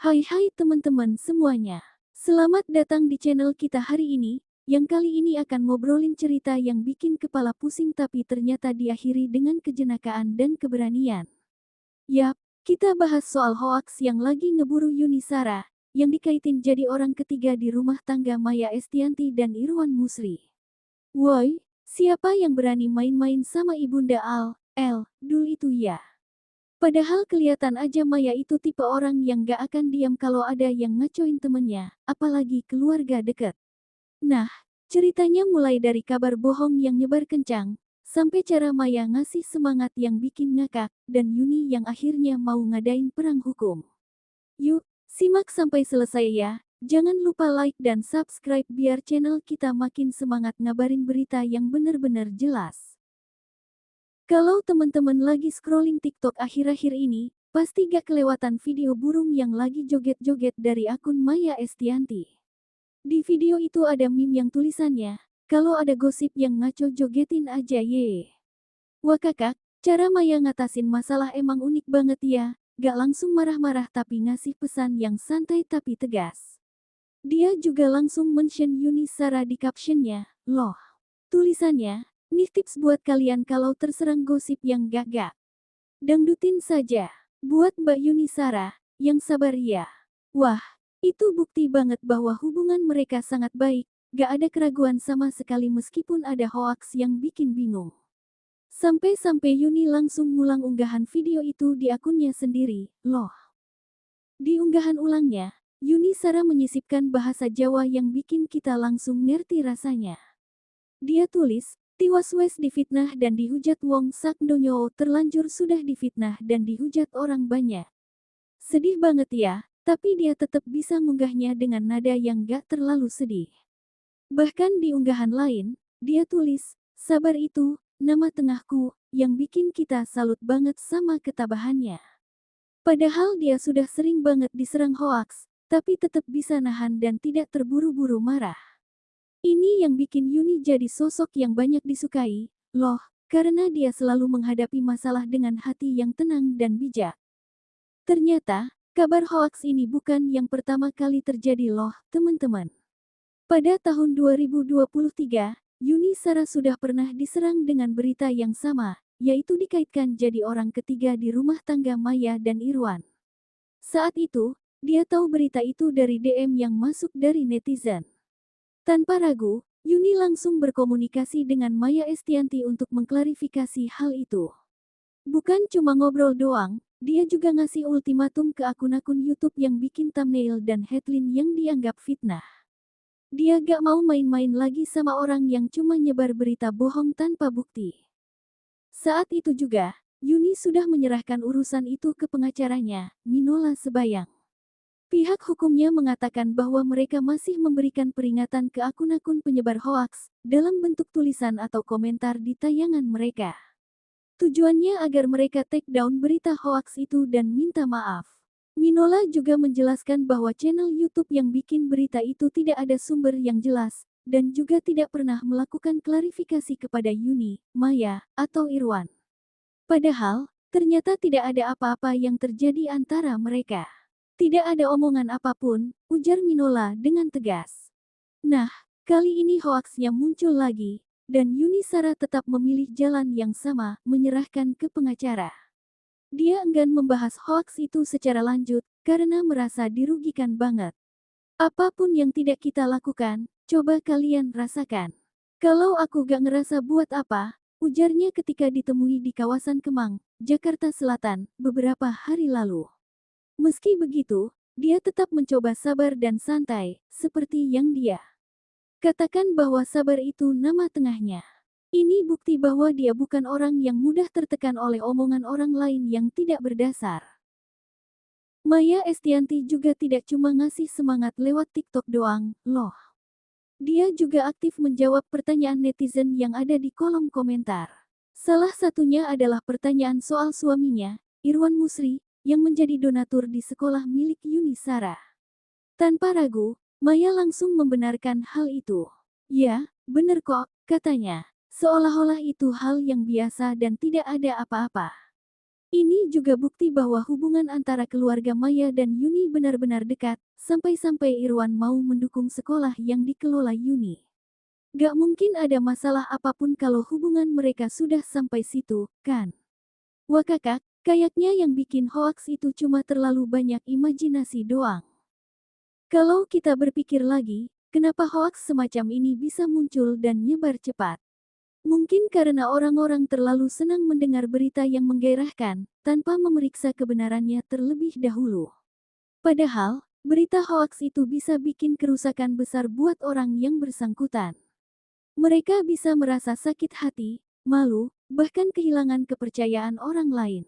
Hai teman-teman semuanya. Selamat datang di channel kita hari ini, yang kali ini akan ngobrolin cerita yang bikin kepala pusing tapi ternyata diakhiri dengan kejenakaan dan keberanian. Yap, kita bahas soal hoaks yang lagi ngeburu Yuni Sara, yang dikaitin jadi orang ketiga di rumah tangga Maya Estianty dan Irwan Musri. Woi, siapa yang berani main-main sama Ibunda Dul itu ya? Padahal kelihatan aja Maya itu tipe orang yang gak akan diam kalau ada yang ngacoin temennya, apalagi keluarga deket. Nah, ceritanya mulai dari kabar bohong yang nyebar kencang, sampai cara Maya ngasih semangat yang bikin ngakak, dan Yuni yang akhirnya mau ngadain perang hukum. Yuk, simak sampai selesai ya. Jangan lupa like dan subscribe biar channel kita makin semangat ngabarin berita yang bener-bener jelas. Kalau teman-teman lagi scrolling TikTok akhir-akhir ini, pasti gak kelewatan video burung yang lagi joget-joget dari akun Maya Estianty. Di video itu ada meme yang tulisannya, kalau ada gosip yang ngaco jogetin aja ye. Wah kakak, cara Maya ngatasin masalah emang unik banget ya, gak langsung marah-marah tapi ngasih pesan yang santai tapi tegas. Dia juga langsung mention Yuni Sara di captionnya, loh. Tulisannya, nih tips buat kalian kalau terserang gosip yang gak. Dangdutin saja. Buat Mbak Yuni Sara, yang sabar ya. Wah, itu bukti banget bahwa hubungan mereka sangat baik, gak ada keraguan sama sekali meskipun ada hoaks yang bikin bingung. Sampai-sampai Yuni langsung ngulang unggahan video itu di akunnya sendiri, loh. Di unggahan ulangnya, Yuni Sara menyisipkan bahasa Jawa yang bikin kita langsung ngerti rasanya. Dia tulis, tiwas wes difitnah dan dihujat wong sak donyo terlanjur sudah difitnah dan dihujat orang banyak. Sedih banget ya, tapi dia tetap bisa ngunggahnya dengan nada yang gak terlalu sedih. Bahkan di unggahan lain, dia tulis, sabar itu, nama tengahku, yang bikin kita salut banget sama ketabahannya. Padahal dia sudah sering banget diserang hoaks, tapi tetap bisa nahan dan tidak terburu-buru marah. Ini yang bikin Yuni jadi sosok yang banyak disukai, loh, karena dia selalu menghadapi masalah dengan hati yang tenang dan bijak. Ternyata, kabar hoaks ini bukan yang pertama kali terjadi loh, teman-teman. Pada tahun 2023, Yuni Sara sudah pernah diserang dengan berita yang sama, yaitu dikaitkan jadi orang ketiga di rumah tangga Maya dan Irwan. Saat itu, dia tahu berita itu dari DM yang masuk dari netizen. Tanpa ragu, Yuni langsung berkomunikasi dengan Maya Estianty untuk mengklarifikasi hal itu. Bukan cuma ngobrol doang, dia juga ngasih ultimatum ke akun-akun YouTube yang bikin thumbnail dan headline yang dianggap fitnah. Dia gak mau main-main lagi sama orang yang cuma nyebar berita bohong tanpa bukti. Saat itu juga, Yuni sudah menyerahkan urusan itu ke pengacaranya, Minola Sebayang. Pihak hukumnya mengatakan bahwa mereka masih memberikan peringatan ke akun-akun penyebar hoaks, dalam bentuk tulisan atau komentar di tayangan mereka. Tujuannya agar mereka take down berita hoaks itu dan minta maaf. Minola juga menjelaskan bahwa channel YouTube yang bikin berita itu tidak ada sumber yang jelas, dan juga tidak pernah melakukan klarifikasi kepada Yuni, Maya, atau Irwan. Padahal, ternyata tidak ada apa-apa yang terjadi antara mereka. Tidak ada omongan apapun, ujar Minola dengan tegas. Nah, kali ini hoaksnya muncul lagi, dan Yuni Sara tetap memilih jalan yang sama, menyerahkan ke pengacara. Dia enggan membahas hoaks itu secara lanjut, karena merasa dirugikan banget. Apapun yang tidak kita lakukan, coba kalian rasakan. Kalau aku gak ngerasa buat apa, ujarnya ketika ditemui di kawasan Kemang, Jakarta Selatan, beberapa hari lalu. Meski begitu, dia tetap mencoba sabar dan santai, seperti yang dia katakan bahwa sabar itu nama tengahnya. Ini bukti bahwa dia bukan orang yang mudah tertekan oleh omongan orang lain yang tidak berdasar. Maya Estianty juga tidak cuma ngasih semangat lewat TikTok doang, loh. Dia juga aktif menjawab pertanyaan netizen yang ada di kolom komentar. Salah satunya adalah pertanyaan soal suaminya, Irwan Musri, yang menjadi donatur di sekolah milik Yuni Sara. Tanpa ragu, Maya langsung membenarkan hal itu. Ya, bener kok, katanya. Seolah-olah itu hal yang biasa dan tidak ada apa-apa. Ini juga bukti bahwa hubungan antara keluarga Maya dan Yuni benar-benar dekat, sampai-sampai Irwan mau mendukung sekolah yang dikelola Yuni. Gak mungkin ada masalah apapun kalau hubungan mereka sudah sampai situ, kan? Wah kakak, kayaknya yang bikin hoaks itu cuma terlalu banyak imajinasi doang. Kalau kita berpikir lagi, kenapa hoaks semacam ini bisa muncul dan nyebar cepat? Mungkin karena orang-orang terlalu senang mendengar berita yang menggairahkan, tanpa memeriksa kebenarannya terlebih dahulu. Padahal, berita hoaks itu bisa bikin kerusakan besar buat orang yang bersangkutan. Mereka bisa merasa sakit hati, malu, bahkan kehilangan kepercayaan orang lain.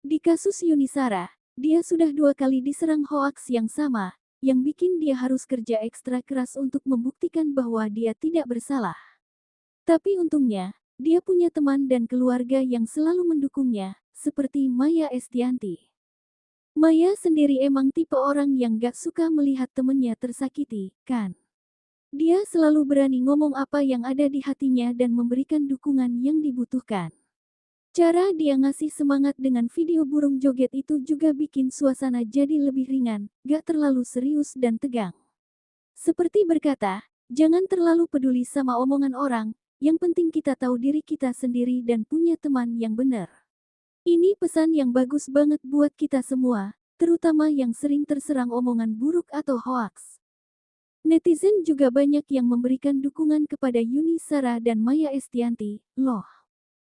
Di kasus Yunisara, dia sudah 2 kali diserang hoaks yang sama, yang bikin dia harus kerja ekstra keras untuk membuktikan bahwa dia tidak bersalah. Tapi untungnya, dia punya teman dan keluarga yang selalu mendukungnya, seperti Maya Estianti. Maya sendiri emang tipe orang yang gak suka melihat temennya tersakiti, kan? Dia selalu berani ngomong apa yang ada di hatinya dan memberikan dukungan yang dibutuhkan. Cara dia ngasih semangat dengan video burung joget itu juga bikin suasana jadi lebih ringan, gak terlalu serius dan tegang. Seperti berkata, jangan terlalu peduli sama omongan orang, yang penting kita tahu diri kita sendiri dan punya teman yang benar. Ini pesan yang bagus banget buat kita semua, terutama yang sering terserang omongan buruk atau hoaks. Netizen juga banyak yang memberikan dukungan kepada Yuni Sara dan Maya Estianti, loh.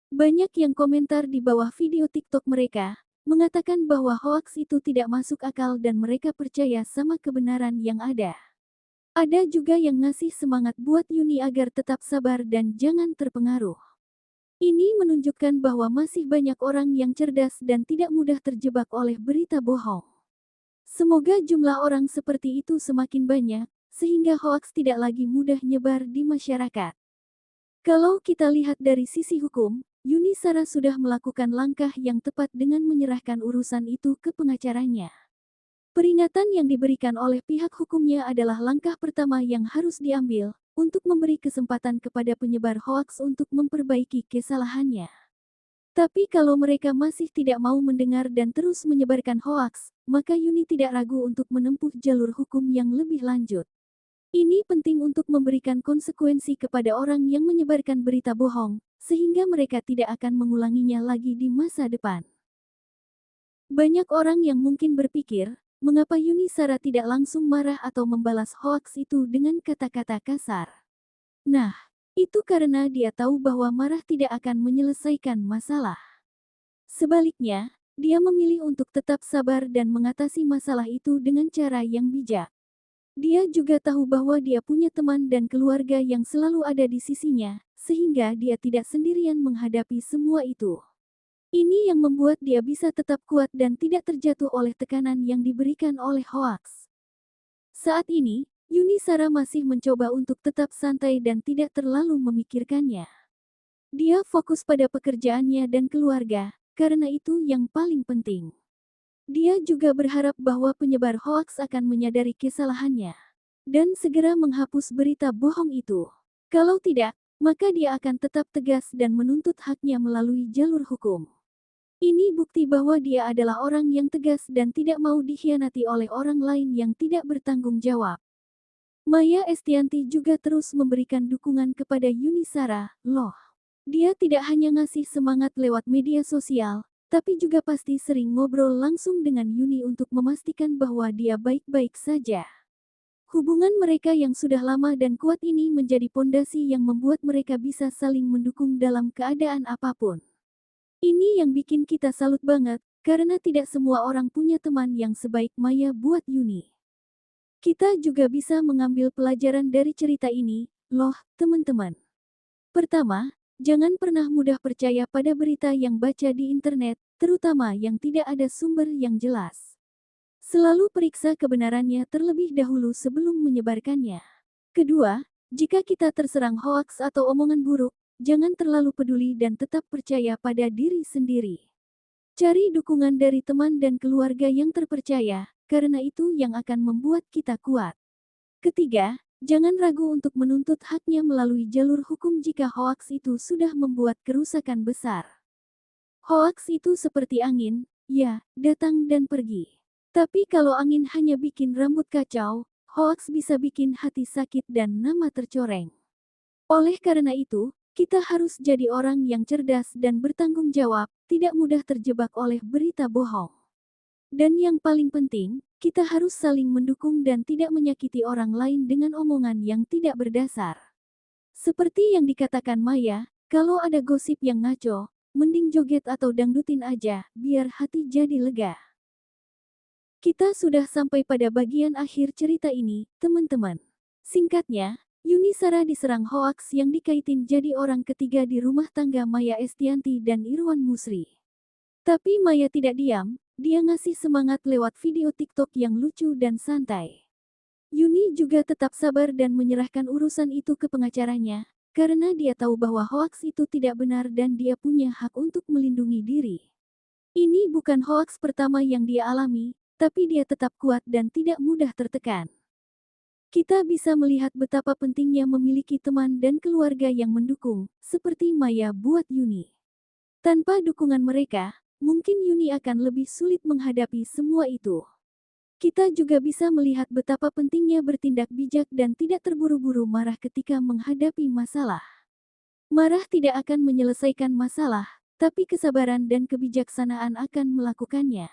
Banyak yang komentar di bawah video TikTok mereka, mengatakan bahwa hoaks itu tidak masuk akal dan mereka percaya sama kebenaran yang ada. Ada juga yang ngasih semangat buat Yuni agar tetap sabar dan jangan terpengaruh. Ini menunjukkan bahwa masih banyak orang yang cerdas dan tidak mudah terjebak oleh berita bohong. Semoga jumlah orang seperti itu semakin banyak, sehingga hoaks tidak lagi mudah nyebar di masyarakat. Kalau kita lihat dari sisi hukum, Yuni Sara sudah melakukan langkah yang tepat dengan menyerahkan urusan itu ke pengacaranya. Peringatan yang diberikan oleh pihak hukumnya adalah langkah pertama yang harus diambil, untuk memberi kesempatan kepada penyebar hoaks untuk memperbaiki kesalahannya. Tapi kalau mereka masih tidak mau mendengar dan terus menyebarkan hoaks, maka Yuni tidak ragu untuk menempuh jalur hukum yang lebih lanjut. Ini penting untuk memberikan konsekuensi kepada orang yang menyebarkan berita bohong, sehingga mereka tidak akan mengulanginya lagi di masa depan. Banyak orang yang mungkin berpikir, mengapa Yuni Sara tidak langsung marah atau membalas hoaks itu dengan kata-kata kasar. Nah, itu karena dia tahu bahwa marah tidak akan menyelesaikan masalah. Sebaliknya, dia memilih untuk tetap sabar dan mengatasi masalah itu dengan cara yang bijak. Dia juga tahu bahwa dia punya teman dan keluarga yang selalu ada di sisinya, sehingga dia tidak sendirian menghadapi semua itu. Ini yang membuat dia bisa tetap kuat dan tidak terjatuh oleh tekanan yang diberikan oleh hoaks. Saat ini, Yuni Sara masih mencoba untuk tetap santai dan tidak terlalu memikirkannya. Dia fokus pada pekerjaannya dan keluarga, karena itu yang paling penting. Dia juga berharap bahwa penyebar hoaks akan menyadari kesalahannya dan segera menghapus berita bohong itu. Kalau tidak, maka dia akan tetap tegas dan menuntut haknya melalui jalur hukum. Ini bukti bahwa dia adalah orang yang tegas dan tidak mau dikhianati oleh orang lain yang tidak bertanggung jawab. Maya Estianti juga terus memberikan dukungan kepada Yuni Sara, loh. Dia tidak hanya ngasih semangat lewat media sosial, tapi juga pasti sering ngobrol langsung dengan Yuni untuk memastikan bahwa dia baik-baik saja. Hubungan mereka yang sudah lama dan kuat ini menjadi pondasi yang membuat mereka bisa saling mendukung dalam keadaan apapun. Ini yang bikin kita salut banget, karena tidak semua orang punya teman yang sebaik Maya buat Yuni. Kita juga bisa mengambil pelajaran dari cerita ini, loh, teman-teman. Pertama, jangan pernah mudah percaya pada berita yang baca di internet, terutama yang tidak ada sumber yang jelas. Selalu periksa kebenarannya terlebih dahulu sebelum menyebarkannya. Kedua, jika kita terserang hoaks atau omongan buruk, jangan terlalu peduli dan tetap percaya pada diri sendiri. Cari dukungan dari teman dan keluarga yang terpercaya, karena itu yang akan membuat kita kuat. Ketiga, jangan ragu untuk menuntut haknya melalui jalur hukum jika hoaks itu sudah membuat kerusakan besar. Hoaks itu seperti angin, ya, datang dan pergi. Tapi kalau angin hanya bikin rambut kacau, hoaks bisa bikin hati sakit dan nama tercoreng. Oleh karena itu, kita harus jadi orang yang cerdas dan bertanggung jawab, tidak mudah terjebak oleh berita bohong. Dan yang paling penting, kita harus saling mendukung dan tidak menyakiti orang lain dengan omongan yang tidak berdasar. Seperti yang dikatakan Maya, kalau ada gosip yang ngaco, mending joget atau dangdutin aja, biar hati jadi lega. Kita sudah sampai pada bagian akhir cerita ini, teman-teman. Singkatnya, Yuni Sara diserang hoaks yang dikaitin jadi orang ketiga di rumah tangga Maya Estianty dan Irwan Musri. Tapi Maya tidak diam, dia ngasih semangat lewat video TikTok yang lucu dan santai. Yuni juga tetap sabar dan menyerahkan urusan itu ke pengacaranya, karena dia tahu bahwa hoaks itu tidak benar dan dia punya hak untuk melindungi diri. Ini bukan hoaks pertama yang dia alami, tapi dia tetap kuat dan tidak mudah tertekan. Kita bisa melihat betapa pentingnya memiliki teman dan keluarga yang mendukung, seperti Maya buat Yuni. Tanpa dukungan mereka, mungkin Yuni akan lebih sulit menghadapi semua itu. Kita juga bisa melihat betapa pentingnya bertindak bijak dan tidak terburu-buru marah ketika menghadapi masalah. Marah tidak akan menyelesaikan masalah, tapi kesabaran dan kebijaksanaan akan melakukannya.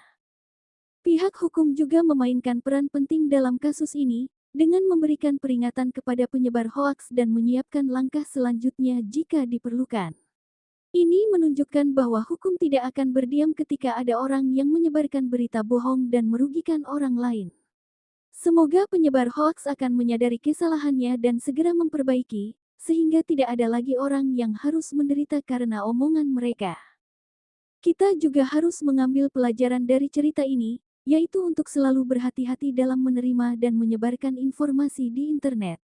Pihak hukum juga memainkan peran penting dalam kasus ini, dengan memberikan peringatan kepada penyebar hoaks dan menyiapkan langkah selanjutnya jika diperlukan. Ini menunjukkan bahwa hukum tidak akan berdiam ketika ada orang yang menyebarkan berita bohong dan merugikan orang lain. Semoga penyebar hoaks akan menyadari kesalahannya dan segera memperbaiki, sehingga tidak ada lagi orang yang harus menderita karena omongan mereka. Kita juga harus mengambil pelajaran dari cerita ini, yaitu untuk selalu berhati-hati dalam menerima dan menyebarkan informasi di internet.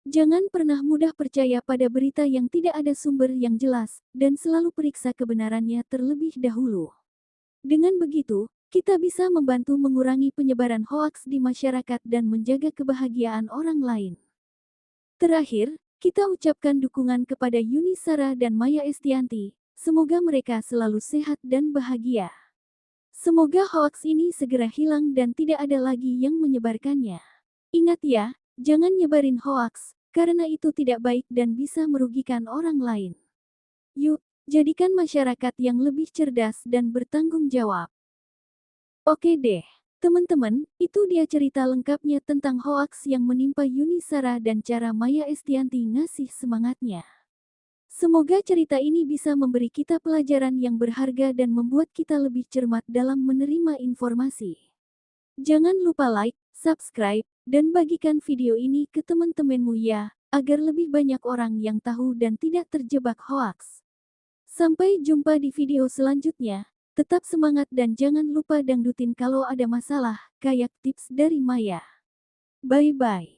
Jangan pernah mudah percaya pada berita yang tidak ada sumber yang jelas, dan selalu periksa kebenarannya terlebih dahulu. Dengan begitu, kita bisa membantu mengurangi penyebaran hoaks di masyarakat dan menjaga kebahagiaan orang lain. Terakhir, kita ucapkan dukungan kepada Yuni Sara dan Maya Estianty, semoga mereka selalu sehat dan bahagia. Semoga hoaks ini segera hilang dan tidak ada lagi yang menyebarkannya. Ingat ya, jangan nyebarin hoaks, karena itu tidak baik dan bisa merugikan orang lain. Yuk, jadikan masyarakat yang lebih cerdas dan bertanggung jawab. Oke deh, teman-teman, itu dia cerita lengkapnya tentang hoaks yang menimpa Yuni Sara dan cara Maya Estianty ngasih semangatnya. Semoga cerita ini bisa memberi kita pelajaran yang berharga dan membuat kita lebih cermat dalam menerima informasi. Jangan lupa like, subscribe, dan bagikan video ini ke teman-temanmu ya, agar lebih banyak orang yang tahu dan tidak terjebak hoaks. Sampai jumpa di video selanjutnya, tetap semangat dan jangan lupa dangdutin kalau ada masalah, kayak tips dari Maya. Bye-bye.